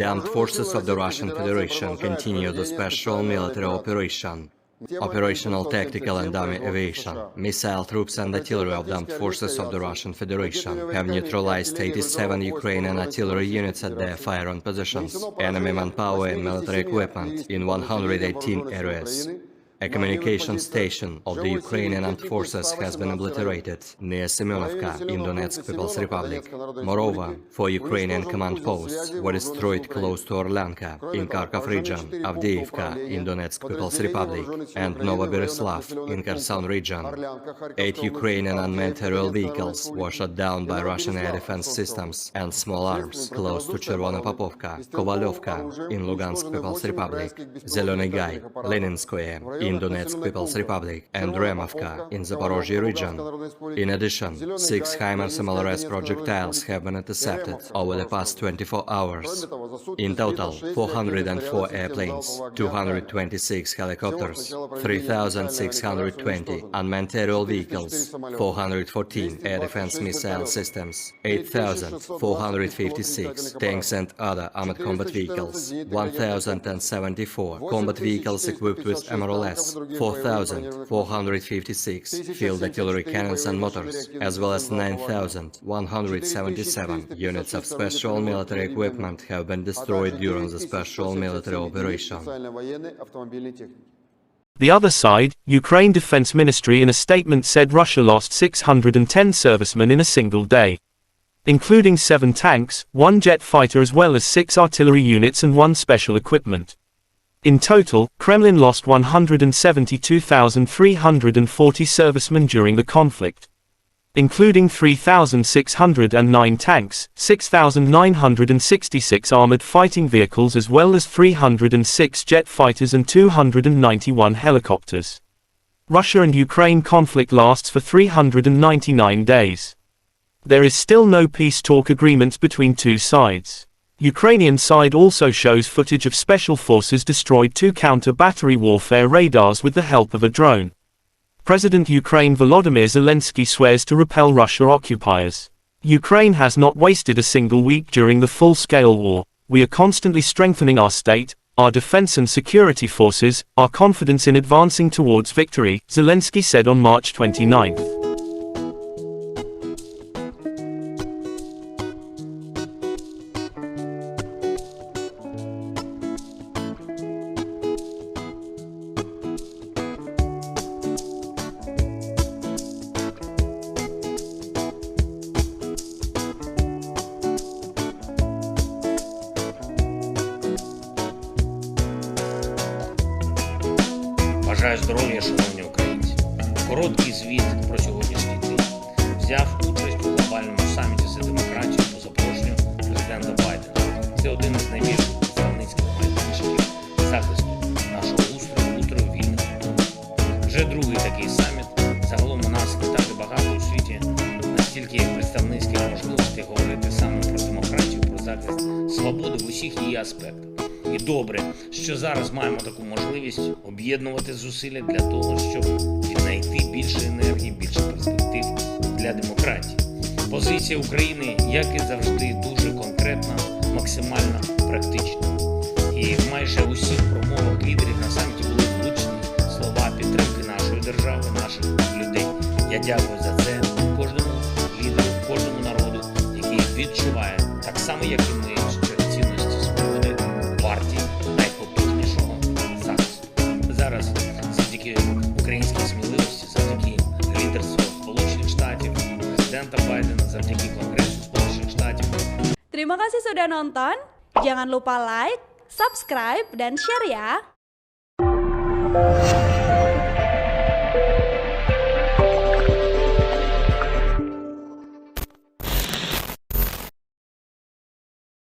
The armed forces of the Russian Federation continue the special military operation. Operational, tactical and army aviation, missile troops and artillery of the armed forces of the Russian Federation have neutralized 87 Ukrainian artillery units at their firing positions, enemy manpower and military equipment in 118 areas. A communication station of the Ukrainian armed forces has been obliterated near Semyonovka in Donetsk People's Republic. Moreover, 4 Ukrainian command posts were destroyed close to Orlyanka in Kharkov region, Avdiivka in Donetsk People's Republic, and Novobereslav in Kherson region. 8 Ukrainian unmanned aerial vehicles were shot down by Russian air defense systems and small arms close to Chervonopopovka, Kovalyovka in Lugansk People's Republic, Zelený Gay, Leninskoye in Donetsk People's Republic, and Removka in Zaporozhye region. In addition, 6 HIMARS MLRS projectiles have been intercepted over the past 24 hours. In total, 404 airplanes, 226 helicopters, 3,620 unmanned aerial vehicles, 414 air defense missile systems, 8,456 tanks and other armored combat vehicles, 1,074 combat vehicles equipped with MRLS, 4,456 field artillery cannons and motors, as well as 9,177 units of special military equipment have been destroyed during the special military operation. The other side, Ukraine Defense Ministry in a statement said Russia lost 610 servicemen in a single day, including 7 tanks, 1 jet fighter as well as 6 artillery units and 1 special equipment. In total, Kremlin lost 172,340 servicemen during the conflict, including 3,609 tanks, 6,966 armored fighting vehicles as well as 306 jet fighters and 291 helicopters. Russia and Ukraine conflict lasts for 399 days. There is still no peace talk agreement between two sides. Ukrainian side also shows footage of special forces destroyed 2 counter-battery warfare radars with the help of a drone. President Ukraine Volodymyr Zelensky swears to repel Russia occupiers. Ukraine has not wasted a single week during the full-scale war. We are constantly strengthening our state, our defense and security forces, our confidence in advancing towards victory, Zelensky said on March 29. Бажаю здоров'я, шановні українці. Короткий звіт про сьогоднішній день. Взяв участь у глобальному саміті за демократію по запрошенню президента Байдена. Це один із найбільших представницьких майданчиків захисту нашого устрою вільних ринків. Вже другий такий саміт. Загалом у нас не так і багато у світі настільки є представницьких можливостей говорити саме про демократію, про захист свободи в усіх її аспектах. І добре, що зараз маємо таку можливість об'єднувати зусилля для того, щоб віднайти більше енергії, більше перспектив для демократії. Позиція України, як і завжди, дуже конкретна, максимально практична. І в майже усіх промовах лідерів на саміті були влучні слова підтримки нашої держави, наших людей. Я дякую за це кожному лідеру, кожному народу, який відчуває, так само, як і ми, що цінності свободи, партії найпотужнішого захисту. Зараз завдяки українській сміливості, завдяки лідерству Сполучених Штатів, президента Байдена, завдяки Конгресу Сполучених Штатів. Terima kasih sudah nonton. Jangan lupa like, subscribe, dan share ya.